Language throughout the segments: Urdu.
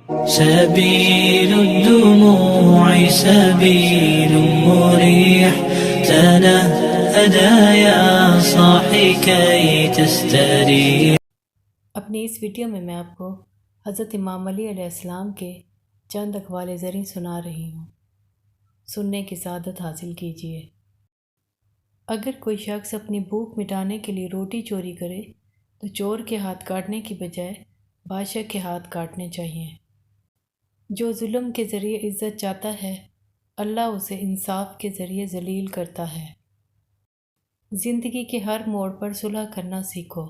سبيل الدموع سبيل مريح تنهدى يا صاحي كي تستريح۔ اپنی اس ویڈیو میں آپ کو حضرت امام علی علیہ السلام کے چند اقوال زریں سنا رہی ہوں، سننے کی سعادت حاصل کیجیے۔ اگر کوئی شخص اپنی بھوک مٹانے کے لیے روٹی چوری کرے تو چور کے ہاتھ کاٹنے کی بجائے بادشاہ کے ہاتھ کاٹنے چاہیے۔ جو ظلم کے ذریعے عزت چاہتا ہے، اللہ اسے انصاف کے ذریعے ذلیل کرتا ہے۔ زندگی کے ہر موڑ پر صلح کرنا سیکھو،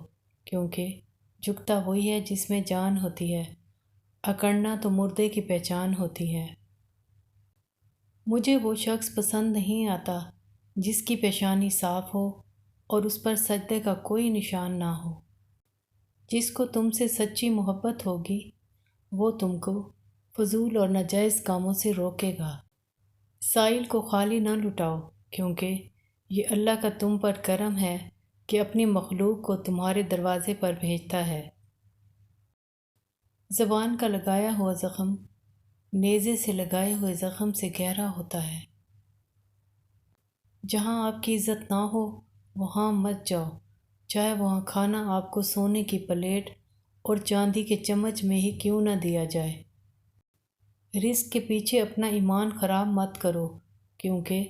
کیونکہ جھکتا وہی ہے جس میں جان ہوتی ہے، اکڑنا تو مردے کی پہچان ہوتی ہے۔ مجھے وہ شخص پسند نہیں آتا جس کی پیشانی صاف ہو اور اس پر سجدے کا کوئی نشان نہ ہو۔ جس کو تم سے سچی محبت ہوگی وہ تم کو فضول اور ناجائز کاموں سے روکے گا۔ سائل کو خالی نہ لٹاؤ، کیونکہ یہ اللہ کا تم پر کرم ہے کہ اپنی مخلوق کو تمہارے دروازے پر بھیجتا ہے۔ زبان کا لگایا ہوا زخم نیزے سے لگائے ہوئے زخم سے گہرا ہوتا ہے۔ جہاں آپ کی عزت نہ ہو وہاں مت جاؤ، چاہے وہاں کھانا آپ کو سونے کی پلیٹ اور چاندی کے چمچ میں ہی کیوں نہ دیا جائے۔ رزق کے پیچھے اپنا ایمان خراب مت کرو، کیونکہ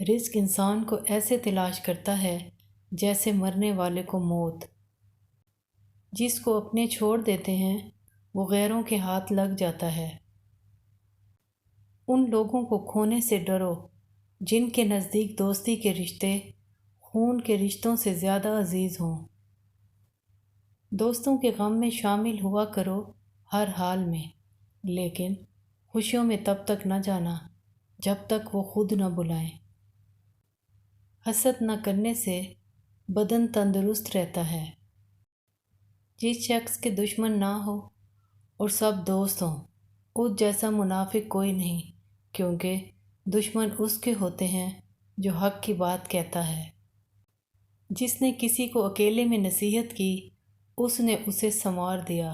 رزق انسان کو ایسے تلاش کرتا ہے جیسے مرنے والے کو موت۔ جس کو اپنے چھوڑ دیتے ہیں وہ غیروں کے ہاتھ لگ جاتا ہے۔ ان لوگوں کو کھونے سے ڈرو جن کے نزدیک دوستی کے رشتے خون کے رشتوں سے زیادہ عزیز ہوں۔ دوستوں کے غم میں شامل ہوا کرو ہر حال میں، لیکن خوشیوں میں تب تک نہ جانا جب تک وہ خود نہ بلائیں۔ حسد نہ کرنے سے بدن تندرست رہتا ہے۔ جس شخص کے دشمن نہ ہو اور سب دوست ہوں، اس جیسا منافق کوئی نہیں، کیونکہ دشمن اس کے ہوتے ہیں جو حق کی بات کہتا ہے۔ جس نے کسی کو اکیلے میں نصیحت کی اس نے اسے سنوار دیا،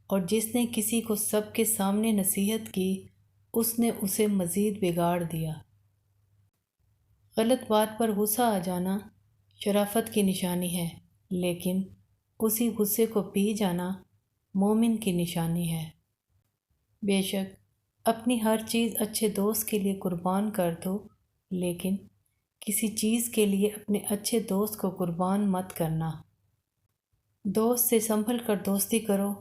اور جس نے کسی کو سب کے سامنے نصیحت کی اس نے اسے مزید بگاڑ دیا۔ غلط بات پر غصہ آ جانا شرافت کی نشانی ہے، لیکن اسی غصے کو پی جانا مومن کی نشانی ہے۔ بے شک اپنی ہر چیز اچھے دوست کے لیے قربان کر دو، لیکن کسی چیز کے لیے اپنے اچھے دوست کو قربان مت کرنا۔ دوست سے سنبھل کر دوستی کرو،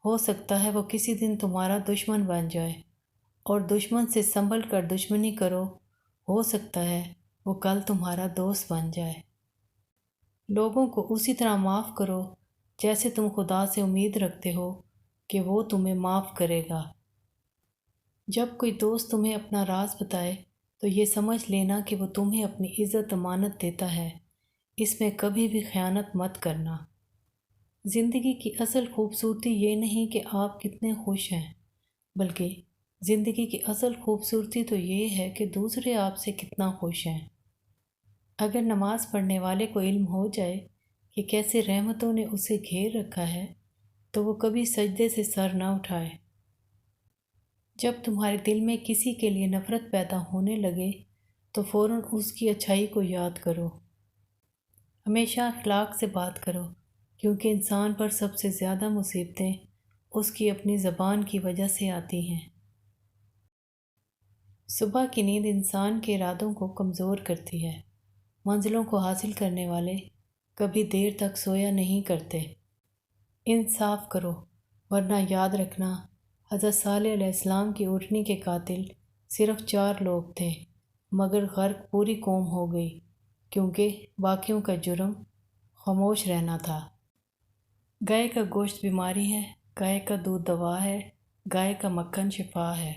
ہو سکتا ہے وہ کسی دن تمہارا دشمن بن جائے، اور دشمن سے سنبھل کر دشمنی کرو، ہو سکتا ہے وہ کل تمہارا دوست بن جائے۔ لوگوں کو اسی طرح معاف کرو جیسے تم خدا سے امید رکھتے ہو کہ وہ تمہیں معاف کرے گا۔ جب کوئی دوست تمہیں اپنا راز بتائے تو یہ سمجھ لینا کہ وہ تمہیں اپنی عزت امانت دیتا ہے، اس میں کبھی بھی خیانت مت کرنا۔ زندگی کی اصل خوبصورتی یہ نہیں کہ آپ کتنے خوش ہیں، بلکہ زندگی کی اصل خوبصورتی تو یہ ہے کہ دوسرے آپ سے کتنا خوش ہیں۔ اگر نماز پڑھنے والے کو علم ہو جائے کہ کیسے رحمتوں نے اسے گھیر رکھا ہے تو وہ کبھی سجدے سے سر نہ اٹھائے۔ جب تمہارے دل میں کسی کے لیے نفرت پیدا ہونے لگے تو فوراً اس کی اچھائی کو یاد کرو۔ ہمیشہ اخلاق سے بات کرو، کیونکہ انسان پر سب سے زیادہ مصیبتیں اس کی اپنی زبان کی وجہ سے آتی ہیں۔ صبح کی نیند انسان کے ارادوں کو کمزور کرتی ہے۔ منزلوں کو حاصل کرنے والے کبھی دیر تک سویا نہیں کرتے۔ انصاف کرو، ورنہ یاد رکھنا حضرت صالح علیہ السلام کی اونٹنی کے قاتل صرف 4 لوگ تھے، مگر غرق پوری قوم ہو گئی، کیونکہ باقیوں کا جرم خاموش رہنا تھا۔ گائے کا گوشت بیماری ہے، گائے کا دودھ دوا ہے، گائے کا مکھن شفا ہے۔